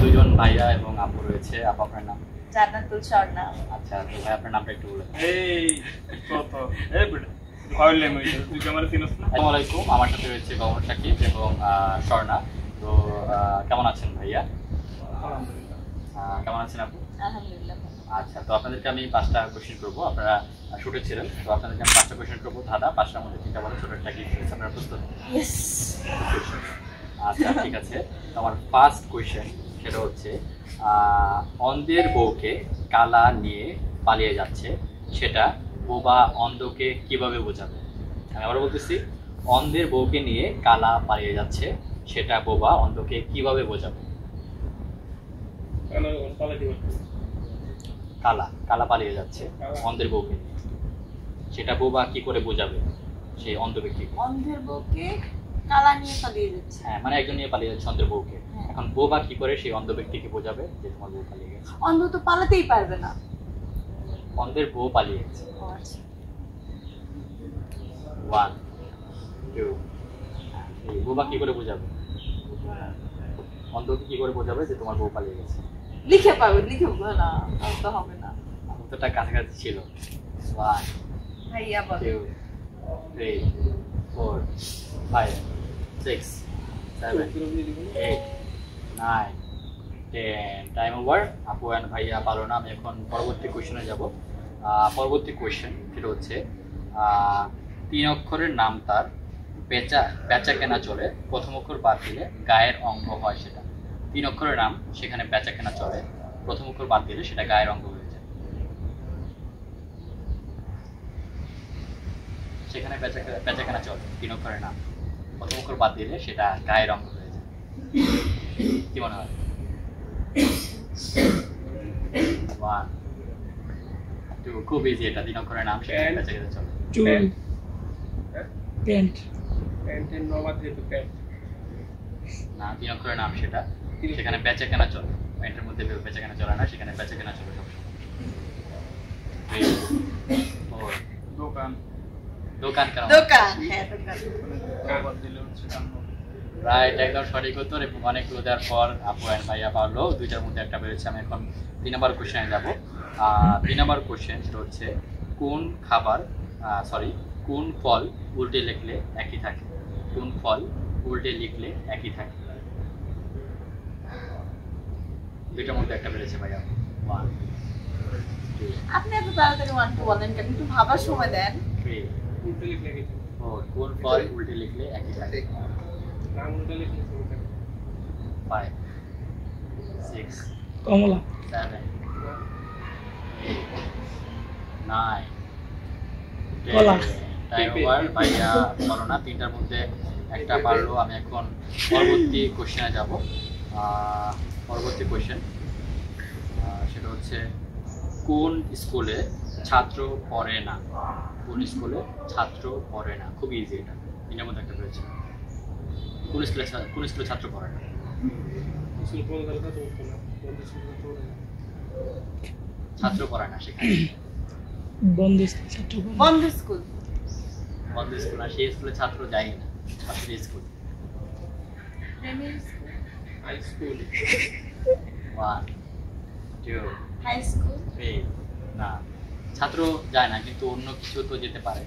দুজন ভাইয়া এবং আপু রয়েছে। আপু আপনার নাম? জান্নাতুল স্বর্ণা। আচ্ছা তো ভাই আপনার নামটা একটু বলুন। আসসালামু আলাইকুম, আমার সাথে রয়েছে গহর শাকিব এবং স্বর্ণা। তো কেমন আছেন ভাইয়া? কেমন আছেন আপু? আলহামদুলিল্লাহ। আচ্ছা তো আপনাদেরকে আমি 5টা কোশ্চেন করবো, আপনারা শুটে ছিলেন, তো আপনাদেরকে আমি 5টা কোশ্চেন করবো। ধাঁধা 5টার মধ্যে 3টা বড় ছোট একটা গিফট রয়েছে, আপনারা প্রস্তুত? ইয়েস। আচ্ছা ঠিক আছে, আমার ফার্স্ট কোয়েশ্চেন সেটা হচ্ছে অন্ধের বউকে কালা নিয়ে পালিয়ে যাচ্ছে, সেটা বোবা অন্ধকে কিভাবে বোঝাবে? আমি আবার বলতেছি, অন্ধের বউকে নিয়ে কালা পালিয়ে যাচ্ছে, সেটা বোবা অন্ধকে কিভাবে বোঝাবে? কালা কালা পালিয়ে যাচ্ছে অন্ধের বউকে নিয়ে, সেটা বোবা কি করে বোঝাবে সেই অন্ধ ব্যক্তি? অন্ধের বউকে কালা নিয়ে পালিয়ে যাচ্ছে। হ্যাঁ, মানে একজন নিয়ে পালিয়ে যাচ্ছে অন্ধের বউকে। এখন বোবা কি করে সেই অন্ধ ব্যক্তিকে বোঝাবে যে তোমার বউ পালিয়ে গেছে? অন্ধ তো পালাতেই পারবে না। অন্ধের বউ পালিয়ে গেছে। 1 2 3 বোবা কি করে বোঝাবে? অন্ধকে কি করে বোঝাবে যে তোমার বউ পালিয়ে গেছে? লিখে পাবে, লিখে বলবে না, তো হবে না। উত্তরটা কাছাকাছি ছিল। 1 ভাইয়া বল। 2 3 4 5 6 7 8 9 10 টাইম ওভার। আপু অ্যান্ড ভাইয়া পারো না। আমি এখন পরবর্তী কোয়েশ্চনে যাব। পরবর্তী কোয়েশ্চেন সেটা হচ্ছে 3 অক্ষরের নাম তার, বেচা কেনা চলে, প্রথম অক্ষর বাদ দিলে গায়ের অঙ্গ হয় সেটা। 3 অক্ষরের নাম, সেখানে বেচা কেনা চলে, প্রথম অক্ষর বাদ দিলে সেটা গায়ের অঙ্গ হয়ে যায়। সেখানে বেচা কেনা চলে, 3 অক্ষরের নাম, প্রথম অক্ষর বাদ দিলে সেটা গায়ের অঙ্গ হয়ে যায়। কি মনে হয়? 1 2 খুব ইজি, এটা 3 অক্ষরের নাম, সেখানে বেচা কেনা চলে। না, 3 অক্ষরের নাম সেটা, সেখানে বেচা কেনা চলে। প্যান্টের মধ্যে বেচা কেনা চলে না, সেখানে বেচা কেনা চলে সবসময়। দোকান। দোকান কেন? দোকান, হ্যাঁ দোকান। রাইট, একদম সঠিক উত্তর। এবং অনেক ক্লু দেওয়ার পর আপু অ্যান্ড ভাইয়া পারলো, 2টার মধ্যে একটা বেরোচ্ছে। আমি এখন 3 নম্বর কোশ্চেনে যাব। 3 নম্বর কোশ্চেন সেটা হচ্ছে কোন ফল উল্টে লিখলে একই থাকে? কোন ফল উল্টে লিখলে একই থাকে? 2টার মধ্যে একটা বেরোচ্ছে ভাইয়া। 1 2 আপনি এত তাড়াতাড়ি 1 2 বলেন কেন? একটু ভাবার সময় দেন। 3 4 কোন ফল উল্টে লিখলে একই থাকে? 5 6 কমলা। 7 8 9 কলা। Time over. ভাইয়া পারো না, 3টার মধ্যে একটা পারলো। আমি এখন পরবর্তী কোশ্চেনে যাব। পরবর্তী কোশ্চেন সেটা হচ্ছে কোন স্কুলে ছাত্র পড়ে না? কোন স্কুলে ছাত্র পড়ে না? খুব ইজি এটা, 3টার মধ্যে একটা রয়েছে। কোন স্কুলে ছাত্র পড়ে না? ছাত্র পড়ে না সেখানে। বন্ধ স্কুল। বন্ধ স্কুল না, সেই স্কুলে ছাত্র যায় না, ছাত্রী school. High school. 1 2 high school. 3 না, ছাত্র যায় না, কিন্তু অন্য কিছু তো যেতে পারে।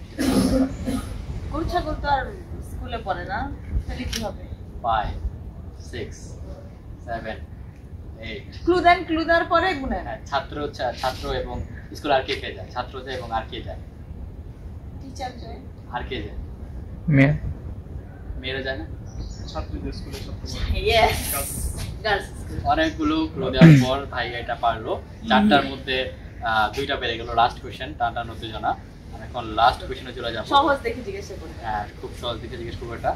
গরু ছাগল তো আর স্কুলে পড়ে না, তাহলে কি হবে? 5 6 7 8 ক্লু দেওয়ার পরে গুনেন। ছাত্র এবং স্কুল আর কে কে যায়? ছাত্র যায় এবং আর কে যায়? টিচার যায়। আর কে যায়? মেয়েরা যায় না? Yes, girls school. অনেকগুলো ক্লু দেওয়ার পর ভাই এটা পারলো। 4টার মধ্যে 2টা পেরে গেল। লাস্ট কোশ্চেন, টানটান উত্তেজনা। আমি এখন লাস্ট কোশ্চেনে চলে যাব। সহজ দেখে জিজ্ঞাসা করুন। হ্যাঁ, খুব সহজ দেখে জিজ্ঞেস করবো এটা।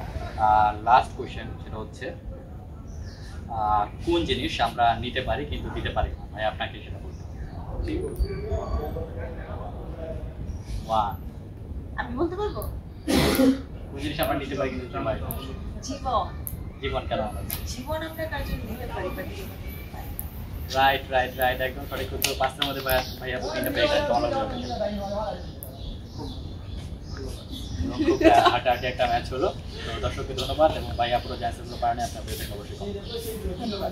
লাস্ট কোশ্চেন সেটা হচ্ছে কোন জিনিস আমরা নিতে পারি কিন্তু দিতে পারি না? ভাই আপনাকে সেটা বলতে হবে। 1 আমি বলতে পারবো? কোন জিনিস আমরা নিতে পারি কিন্তু দিতে পারি না? জীবন। জীবন কেন আমরা? জীবন আমরা কার জন্য নিতে পারি বাট রাইট একদম সঠিক উত্তর। 5টার মধ্যে ভাইয়া 3টা পেয়ে গেছে। এবং খুব হাঁটাহাঁটি একটা ম্যাচ হলো। তো দর্শককে ধন্যবাদ এবং ভাইয়া পুরো যে অ্যান্সারগুলো পারেন আপনি অবশ্যই ধন্যবাদ।